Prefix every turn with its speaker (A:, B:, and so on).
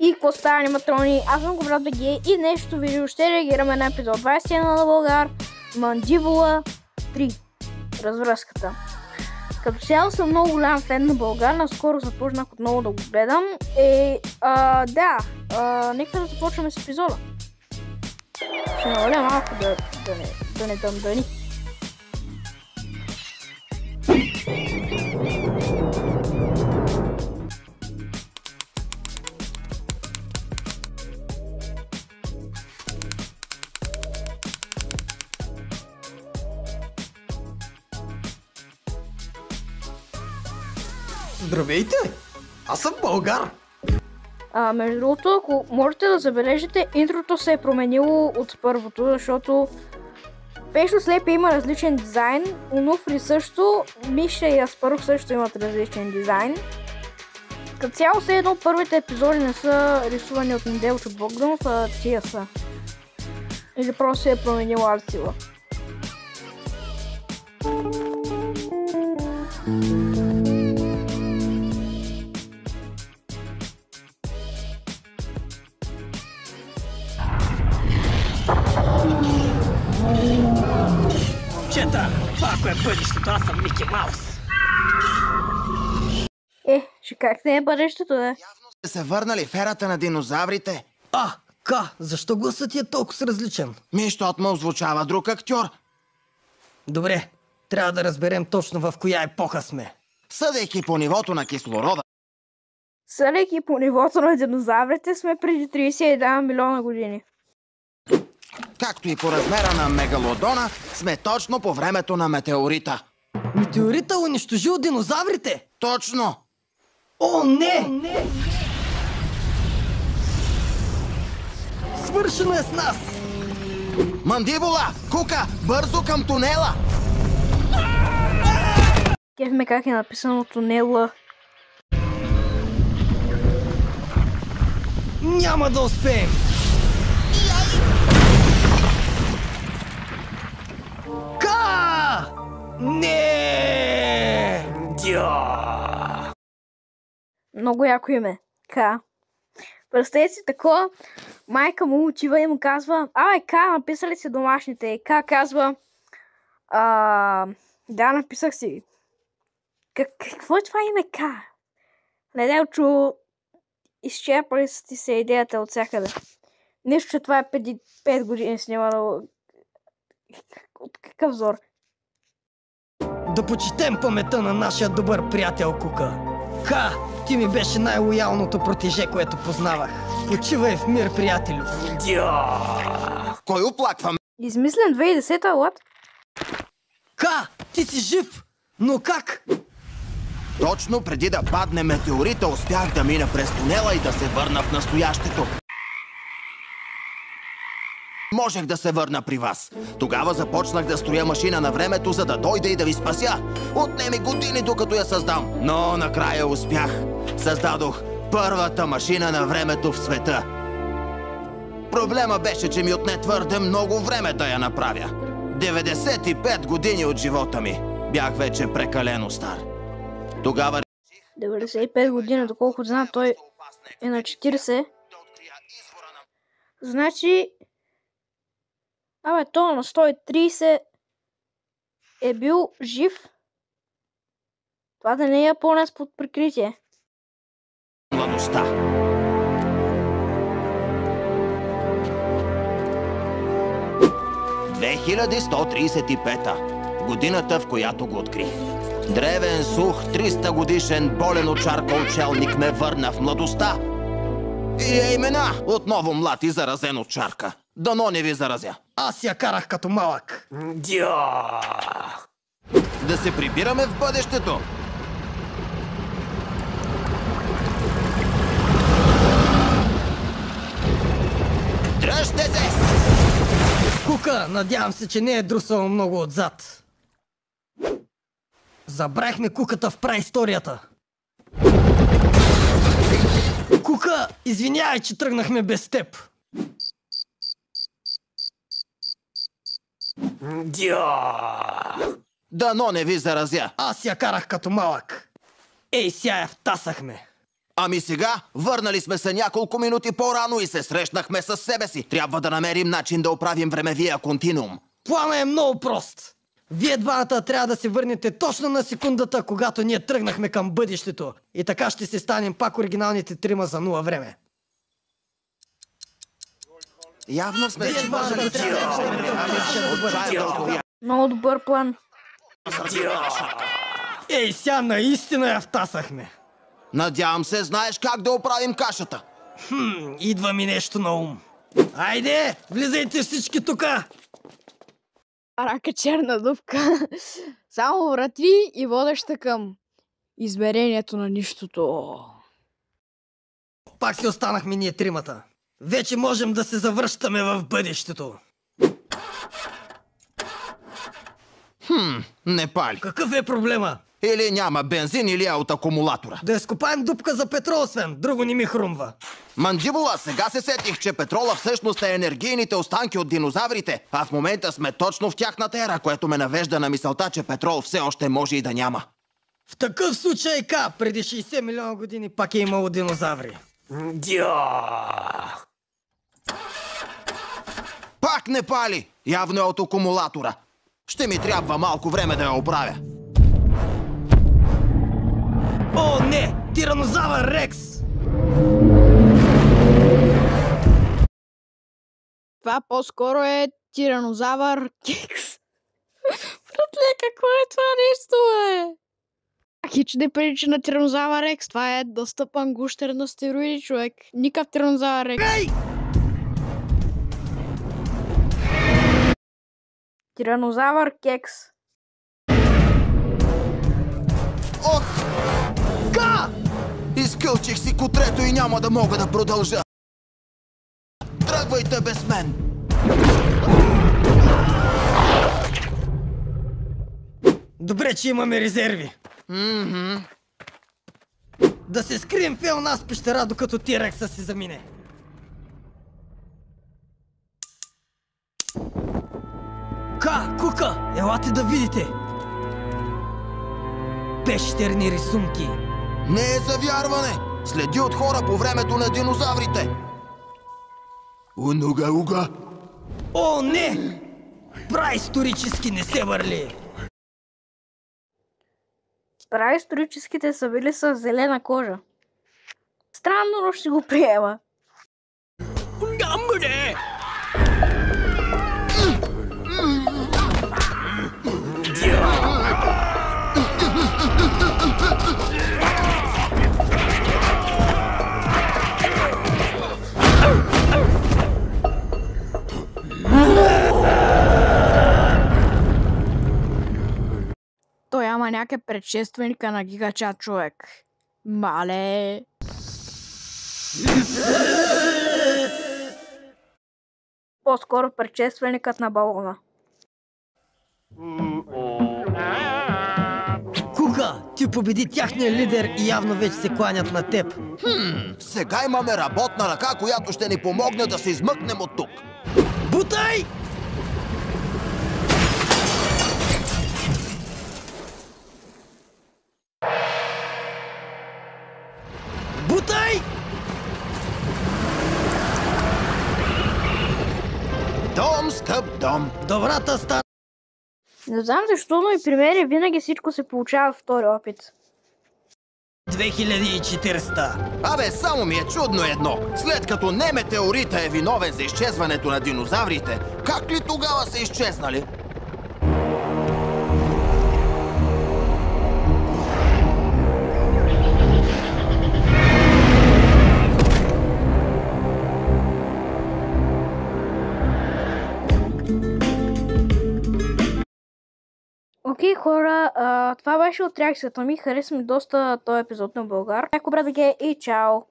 A: И какво става, аниматрони? Аз съм Коврат БГ и днешното видео ще реагираме на епизод 21 на Българ Мандибула 3. Развръзката. Като цяло съм много голям фен на Българ, наскоро започнах отново да го гледам. Нека да започваме с епизода. Ще наваля малко да не дъмдани.
B: Здравейте! Аз съм Българ!
A: Между другото, ако можете да забележите, интрото се е променило от първото, защото Пешо Слепи има различен дизайн, Онуфри също, Миша и Аспарух също имат различен дизайн. Като цяло все едно първите епизоди не са рисувани от Неделчо Богданов, а тия са. Или просто се е променила арт-стила.
B: Момчета, това ако е бъдещето, аз съм Мики Маус.
A: Как не е бъдещето,
C: Явно сте се върнали в ерата на динозаврите.
B: Защо гласът ти е толкова различен?
C: Защото ме озвучава друг актьор.
B: Добре, трябва да разберем точно в коя епоха сме.
C: Съдейки по нивото на кислорода.
A: Съдейки по нивото на динозаврите сме преди 31 милиона години.
C: Както и по размера на мегалодона, сме точно по времето на метеорита.
B: Метеорита унищожил динозаврите?
C: Точно!
B: О, не! Свършено е с нас!
C: Мандибула! Кука! Бързо към тунела!
A: Кефме как е написано тунела.
B: Няма да успеем! Не!
A: Много яко име. Представете си такова, майка му отива и му казва: написали си домашните? И казва: да, написах си. Какво е това име Неделчо, изчерпали ти се идеята от всякъде. Нищо, че това е преди 5 години снимано. От какъв зор?
B: Да почетем паметта на нашия добър приятел Кука. Ти ми беше най-лоялното протеже, което познавах. Почивай в мир, приятелю.
C: Кой оплаква?
A: Измислен 2010-та, лад?
B: Ти си жив! Но как?
C: Точно преди да падне метеорита, успях да мина през тунела и да се върна в настоящето. Можех да се върна при вас. Тогава започнах да строя машина на времето, за да дойда и да ви спася. Отнеми години, докато я създам. Но накрая успях. Създадох първата машина на времето в света. Проблема беше, че ми отне твърде много време да я направя. 95 години от живота ми. Бях вече прекалено стар. Тогава...
A: 95 години, доколкото знам, той е на 40. Значи... той на 130 е бил жив. Това да не е японец под прикритие.
C: Младостта. – 2135-та. Годината, в която го открих. Древен, сух, 300 годишен, болен от чарка учелник ме върна в младостта. И имена! Отново млад и заразен от чарка. Дано не ви заразя.
B: Аз я карах като малък.
C: Да се прибираме в бъдещето. Дръжте се!
B: Кука, надявам се, че не е друсал много отзад. Забрахме Куката в праисторията. Кука, извинявай, че тръгнахме без теб.
C: Дано не ви заразя.
B: Аз я карах като малък. Ей, сега я втасахме.
C: Ами сега, върнали сме се няколко минути по-рано и се срещнахме с себе си. Трябва да намерим начин да оправим времевия континуум.
B: Планът е много прост. Вие двамата трябва да се върнете точно на секундата, когато ние тръгнахме към бъдещето. И така ще се станем пак оригиналните трима за нула време.
C: Явно сме се
B: двамата трябва.
A: Много добър план.
B: Ей, сега наистина я втасахме.
C: Надявам се, знаеш как да оправим кашата.
B: Идва ми нещо на ум. Айде, влизайте всички тука!
D: Рака черна дупка. Само врати и водеща към измерението на нищото.
B: Пак си останахме ние тримата. Вече можем да се завръщаме в бъдещето.
C: Не пали.
B: Какъв е проблема?
C: Или няма бензин, или е от акумулатора.
B: Да изкопаем дупка за петрол, Свен. Друго не ми хрумва.
C: Мандибула, сега се сетих, че петрола всъщност е енергийните останки от динозаврите, а в момента сме точно в тяхната ера, което ме навежда на мисълта, че петрол все още може и да няма.
B: В такъв случай, преди 60 милиона години пак е имало динозаври.
C: Пак не пали! Явно е от акумулатора. Ще ми трябва малко време да я оправя.
B: О, не! Тиранозавър Рекс!
D: Това по-скоро е тиранозавър Кекс. Братле, какво е това нещо, бе? Хич не прилича на тиранозавър Рекс. Това е достъпен гущер на стероиди, човек. Никакъв тиранозавър Рекс.
B: Ей!
A: Тиранозавър Кекс.
C: Ох! Изкълчих си котрето и няма да мога да продължа. Тръгвайте без мен!
B: Добре, че имаме резерви. Да се скрием в една с пещера, докато Тирекса си замине. Кука, елате да видите. Пещерни рисунки.
C: Не е за вярване! Следи от хора по времето на динозаврите! Унуга-уга!
B: О, не! Праисторически не се върли!
A: Праисторическите са били с зелена кожа. Странно, но ще го приема.
B: Гамбуде!
D: Той ама някакъв предшественика на Гигачат, човек. Мале.
A: По-скоро предшественикът на балона.
B: Кука, ти победи тяхния лидер и явно вече се кланят на теб.
C: Сега имаме работна ръка, която ще ни помогне да се измъкнем от тук.
B: Бутай! Бутай!
C: Дом, скъп дом!
B: Добрата стара.
A: Не знам защо, но и при мен винаги всичко се получава в втори опит.
B: 2400.
C: Абе, само ми е чудно едно. След като не метеорита е виновен за изчезването на динозаврите, как ли тогава са изчезнали?
A: Окей, хора, това беше от реакцията ми. Хареса ми доста този епизод на Българ. Ако брат и чао!